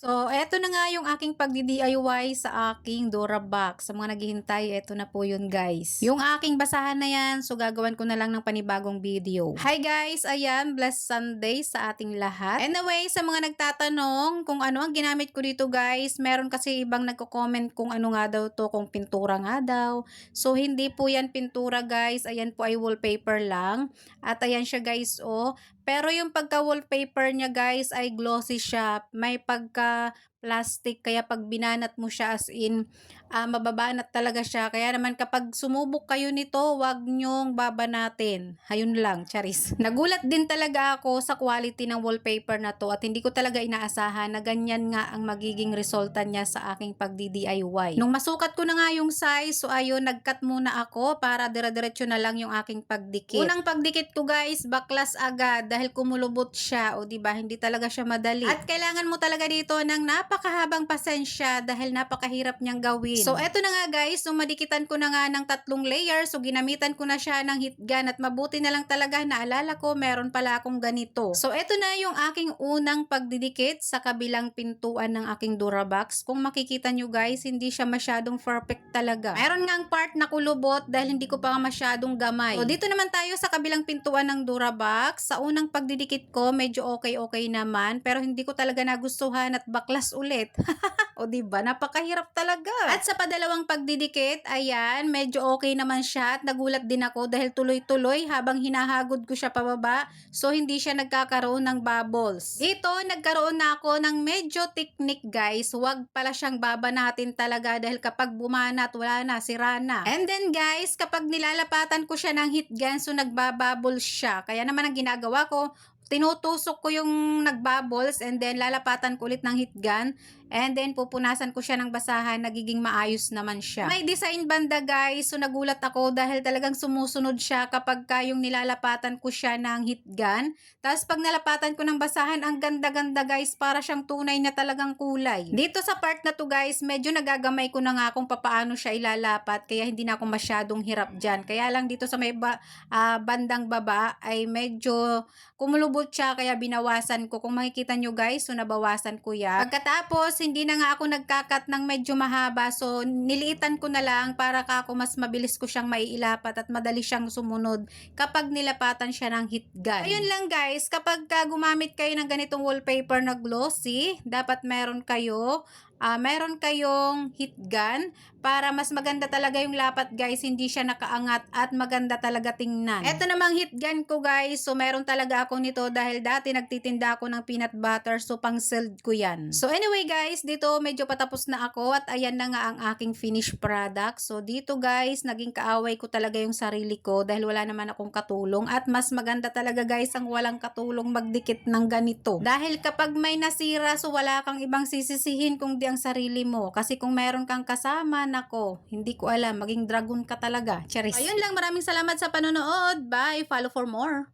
So, eto na nga yung aking pagdi-DIY sa aking Durabox. Sa mga naghihintay, eto na po yun guys. Yung aking basahan na yan, so gagawan ko na lang ng panibagong video. Hi guys! Ayan, blessed Sunday sa ating lahat. Anyway, sa mga nagtatanong kung ano ang ginamit ko dito guys, meron kasi ibang nagko-comment kung ano nga daw to, kung pintura nga daw. So, hindi po yan pintura guys. Ayan po ay wallpaper lang. At ayan siya guys, oh. Pero yung pagka-wallpaper niya guys ay glossy siya. May pagka-plastic kaya pag binanat mo siya as in mababanat talaga siya. Kaya naman kapag sumubok kayo nito, wag nyong babanatin. Hayun lang, charis. Nagulat din talaga ako sa quality ng wallpaper na to at hindi ko talaga inaasahan na ganyan nga ang magiging resulta niya sa aking pagdi-DIY. Nung masukat ko na nga yung size, so ayun, nag-cut muna ako para dire-diretso na lang yung aking pagdikit. Unang pagdikit ko guys, baklas agad dahil kumulubot siya o diba, hindi talaga siya madali. At kailangan mo talaga dito ng napakahabang pasensya dahil napakahirap niyang gawin. So eto na nga guys, nung madikitan ko na nga ng 3 layers, so ginamitan ko na siya ng heat gun at mabuti na lang talaga naalala ko meron pala akong ganito. So eto na yung aking unang pagdidikit sa kabilang pintuan ng aking Durabox. Kung makikita nyo guys, hindi siya masyadong perfect talaga. Meron ngang part na kulubot dahil hindi ko pa masyadong gamay. So dito naman tayo sa kabilang pintuan ng Durabox. Sa unang pagdidikit ko, medyo okay naman, pero hindi ko talaga nagustuhan at baklas ulit. O diba, napakahirap talaga. At sa padalawang pagdidikit, ayan, medyo okay naman siya at nagulat din ako dahil tuloy-tuloy habang hinahagod ko siya pababa, so hindi siya nagkakaroon ng bubbles. Dito, nagkaroon na ako ng medyo technique guys. Huwag pala siyang babanatin talaga dahil kapag bumanat, wala na, sira na. And then guys, kapag nilalapatan ko siya ng heat gun, so nagbabubble siya. Kaya naman ang ginagawa ko, tinutusok ko yung nagbubbles and then lalapatan ko ulit ng heat gun and then pupunasan ko siya ng basahan, nagiging maayos naman siya. May design banda guys, so nagulat ako dahil talagang sumusunod siya kapag yung nilalapatan ko siya ng heat gun. Tapos pag nalapatan ko ng basahan, ang ganda-ganda guys, para siyang tunay na talagang kulay. Dito sa part na to guys, medyo nagagamay ko na nga kung papaano siya ilalapat, kaya hindi na ako masyadong hirap dyan. Kaya lang dito sa may bandang baba ay medyo kumulubot siya, kaya binawasan ko. Kung makikita nyo guys, so nabawasan ko yan. Pagkatapos, hindi na nga ako nagkakat ng medyo mahaba, so niliitan ko na lang para kako mas mabilis ko siyang maiilapat at madali siyang sumunod kapag nilapatan siya ng heat gun. Ayun lang guys, kapag gumamit kayo ng ganitong wallpaper na glossy, dapat meron kayong heat gun para mas maganda talaga yung lapat guys, hindi siya nakaangat at maganda talaga tingnan. Ito namang heat gun ko guys, so meron talaga ako nito dahil dati nagtitinda ako ng peanut butter, so pang seld ko yan. So anyway guys, dito medyo patapos na ako at ayan na nga ang aking finished product. So dito guys, naging kaaway ko talaga yung sarili ko dahil wala naman akong katulong at mas maganda talaga guys ang walang katulong magdikit ng ganito. Dahil kapag may nasira, so wala kang ibang sisisihin kung di ang sarili mo. Kasi kung meron kang kasama, nako, hindi ko alam, maging dragon ka talaga. Charis. Ayun lang, maraming salamat sa panonood. Bye! Follow for more.